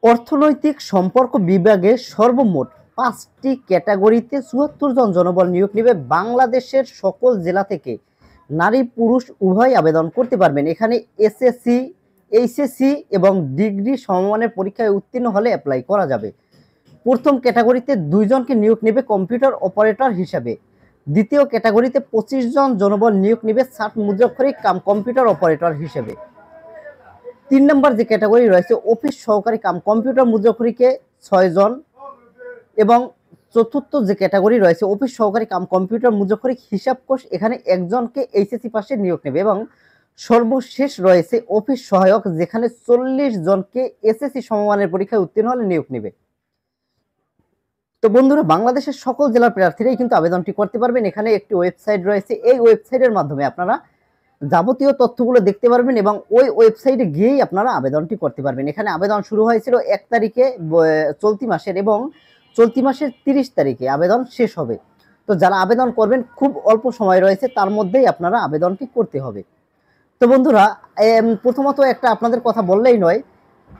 অর্থনৈতিক সম্পর্ক বিভাগে সর্বমোট ৫টি ক্যাটাগরিতে ৭৪ জন জনবল নিয়োগ নেবে। বাংলাদেশের সকল জেলা থেকে নারী পুরুষ উভয় আবেদন করতে পারবেন। এখানে এসএসসি, এইচএসসি এবং ডিগ্রি সমমানের পরীক্ষায় উত্তীর্ণ হলে অ্যাপ্লাই করা যাবে। প্রথম ক্যাটাগরিতে 2 জনকে নিয়োগ নেবে কম্পিউটার অপারেটর হিসাবে। দ্বিতীয় ক্যাটাগরিতে 25 জন জনবল নিয়োগ নেবে ছাট মুদ্রাক্ষরিক কাম কম্পিউটার অপারেটর হিসেবে। 3 নম্বর যে ক্যাটাগরি রয়েছে অফিস সহকারী কাম কম্পিউটার মুদ্রাক্ষরিকে 6 জন, এবং চতুর্থ যে ক্যাটাগরি রয়েছে অফিস সহকারী কাম কম্পিউটার মুদ্রাক্ষরিক হিসাবকোষ, এখানে একজনকে এইচএসসি পাশে নিয়োগ নেবে। এবং সর্বশেষ রয়েছে অফিস সহায়ক, যেখানে 40 জনকে এসএসসি সমমানের পরীক্ষায় উত্তীর্ণ হলে নিয়োগ নেবে। তো বন্ধুরা, বাংলাদেশের সকল জেলার প্রার্থীরাই কিন্তু আবেদনটি করতে পারবেন। এখানে একটি ওয়েবসাইট রয়েছে, এই ওয়েবসাইটের মাধ্যমে আপনারা যাবতীয় তথ্যগুলো দেখতে পারবেন এবং ওই ওয়েবসাইটে গিয়েই আপনারা আবেদনটি করতে পারবেন। এখানে আবেদন শুরু হয়েছিল 1 তারিখে চলতি মাসের, এবং চলতি মাসের 30 তারিখে আবেদন শেষ হবে। তো যারা আবেদন করবেন খুব অল্প সময় রয়েছে, তার মধ্যেই আপনারা আবেদনটি করতে হবে। তো বন্ধুরা, প্রথমত একটা আপনাদের কথা বললেই নয়,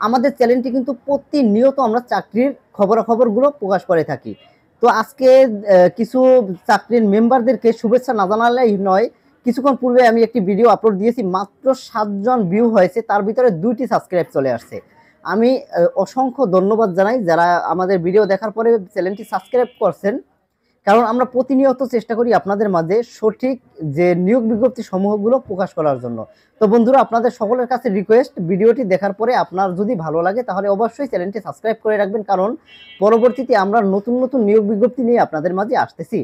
আমাদের চ্যানেলটি কিন্তু প্রতিনিয়ত আমরা চাকরির খবরাখবরগুলো প্রকাশ করে থাকি। তো আজকে কিছু চাকরির মেম্বারদেরকে শুভেচ্ছা না জানালেই নয়। কিছুক্ষণ পূর্বে আমি একটি ভিডিও আপলোড দিয়েছি, মাত্র 7 জন ভিউ হয়েছে, তার ভিতরে 2টি সাবস্ক্রাইব চলে আসছে। আমি অসংখ্য ধন্যবাদ জানাই যারা আমাদের ভিডিও দেখার পরে চ্যানেলটি সাবস্ক্রাইব করছেন, কারণ আমরা প্রতিনিয়ত চেষ্টা করি আপনাদের মাঝে সঠিক যে নিয়োগ বিজ্ঞপ্তি সমূহগুলো প্রকাশ করার জন্য। তো বন্ধুরা, আপনাদের সকলের কাছে রিকোয়েস্ট, ভিডিওটি দেখার পরে আপনার যদি ভালো লাগে তাহলে অবশ্যই চ্যানেলটি সাবস্ক্রাইব করে রাখবেন, কারণ পরবর্তীতে আমরা নতুন নতুন নিয়োগ বিজ্ঞপ্তি নিয়ে আপনাদের মাঝে আসতেছি।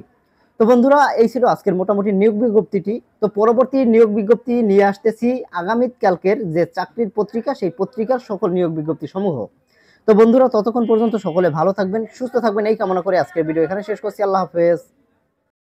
তো বন্ধুরা, এই ছিল আজকের মোটামুটি নিয়োগ বিজ্ঞপ্তিটি। তো পরবর্তী নিয়োগ বিজ্ঞপ্তি নিয়ে আসতেছি আগামীকালকের যে চাকরির পত্রিকা, সেই পত্রিকার সকল নিয়োগ বিজ্ঞপ্তি সমূহ। তো বন্ধুরা, ততক্ষণ পর্যন্ত সকলে ভালো থাকবেন, সুস্থ থাকবেন, এই কামনা করে আজকের ভিডিও এখানে শেষ করছি। আল্লাহ হাফেজ।